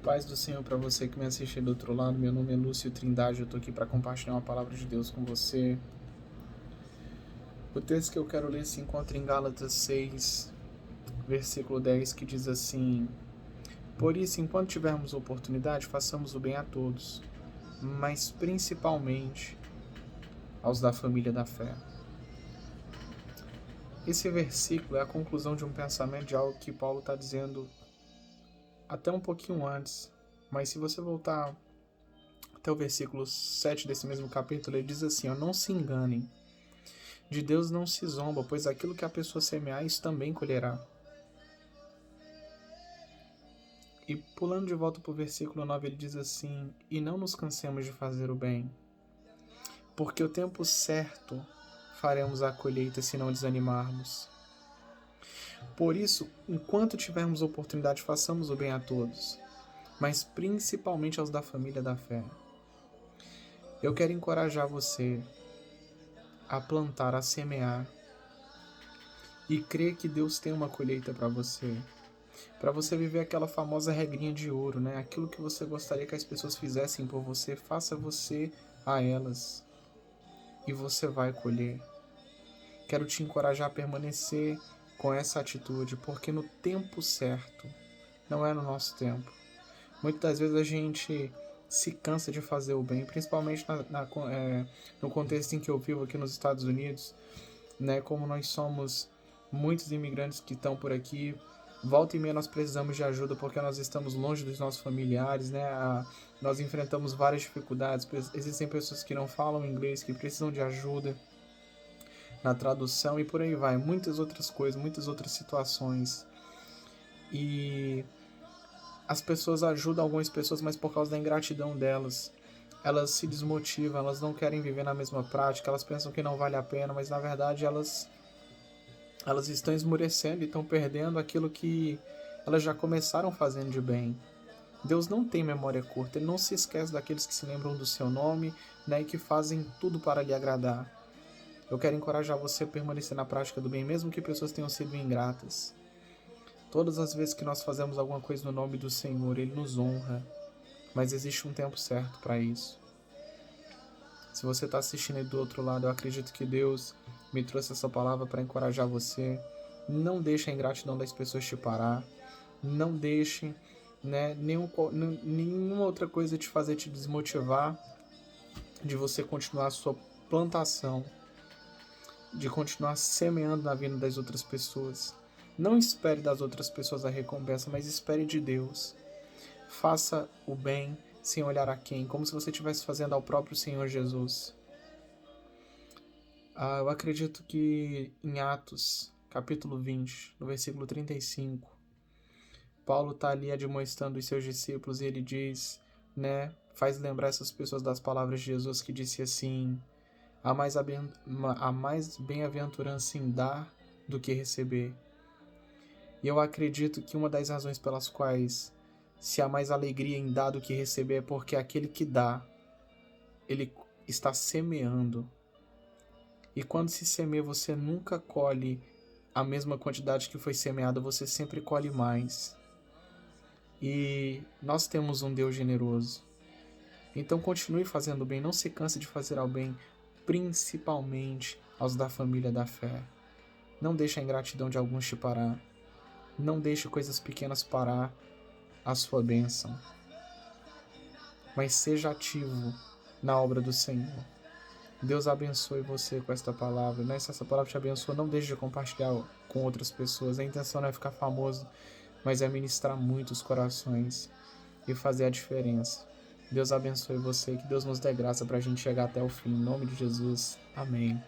Paz do Senhor para você que me assiste do outro lado. Meu nome é Lúcio Trindade, eu estou aqui para compartilhar uma palavra de Deus com você. O texto que eu quero ler se encontra em Gálatas 6, versículo 10, que diz assim: Por isso, enquanto tivermos oportunidade, façamos o bem a todos, mas principalmente aos da família da fé. Esse versículo é a conclusão de um pensamento de algo que Paulo está dizendo até um pouquinho antes, mas se você voltar até o versículo 7 desse mesmo capítulo, ele diz assim: não se enganem, de Deus não se zomba, pois aquilo que a pessoa semear, isso também colherá. E pulando de volta para o versículo 9, ele diz assim: e não nos cansemos de fazer o bem, porque o tempo certo faremos a colheita se não desanimarmos. Por isso, enquanto tivermos oportunidade, façamos o bem a todos, mas principalmente aos da família da fé. Eu quero encorajar você a plantar, a semear e crer que Deus tem uma colheita para você viver aquela famosa regrinha de ouro, né? Aquilo que você gostaria que as pessoas fizessem por você, faça você a elas e você vai colher. Quero te encorajar a permanecer com essa atitude, porque no tempo certo, não é no nosso tempo. Muitas das vezes a gente se cansa de fazer o bem, principalmente no contexto em que eu vivo aqui nos Estados Unidos, né? Como nós somos muitos imigrantes que estão por aqui, volta e meia nós precisamos de ajuda porque nós estamos longe dos nossos familiares, né? Nós enfrentamos várias dificuldades, existem pessoas que não falam inglês, que precisam de ajuda na tradução e por aí vai, muitas outras coisas, muitas outras situações. E as pessoas ajudam algumas pessoas, mas por causa da ingratidão delas, elas se desmotivam, elas não querem viver na mesma prática, elas pensam que não vale a pena, mas na verdade elas estão esmorecendo e estão perdendo aquilo que elas já começaram fazendo de bem. Deus não tem memória curta, Ele não se esquece daqueles que se lembram do seu nome, né, e que fazem tudo para lhe agradar. Eu quero encorajar você a permanecer na prática do bem, mesmo que pessoas tenham sido ingratas. Todas as vezes que nós fazemos alguma coisa no nome do Senhor, Ele nos honra, mas existe um tempo certo para isso. Se você está assistindo aí do outro lado, eu acredito que Deus me trouxe essa palavra para encorajar você. Não deixe a ingratidão das pessoas te parar. Não deixe, né, nenhuma outra coisa te fazer te desmotivar de você continuar a sua plantação, de continuar semeando na vida das outras pessoas. Não espere das outras pessoas a recompensa, mas espere de Deus. Faça o bem sem olhar a quem, como se você estivesse fazendo ao próprio Senhor Jesus. Eu acredito que em Atos, capítulo 20, no versículo 35, Paulo está ali admoestando os seus discípulos e ele diz, né, faz lembrar essas pessoas das palavras de Jesus que disse assim: há mais bem-aventurança em dar do que receber. E eu acredito que uma das razões pelas quais se há mais alegria em dar do que receber é porque aquele que dá, ele está semeando. E quando se semeia, você nunca colhe a mesma quantidade que foi semeada, você sempre colhe mais. E nós temos um Deus generoso. Então continue fazendo o bem, não se canse de fazer o bem, principalmente aos da família da fé. Não deixe a ingratidão de alguns te parar. Não deixe coisas pequenas parar a sua bênção. Mas seja ativo na obra do Senhor. Deus abençoe você com esta palavra, né? Se essa palavra te abençoa, não deixe de compartilhar com outras pessoas. A intenção não é ficar famoso, mas é ministrar muitos corações e fazer a diferença. Deus abençoe você, que Deus nos dê graça para a gente chegar até o fim. Em nome de Jesus, amém.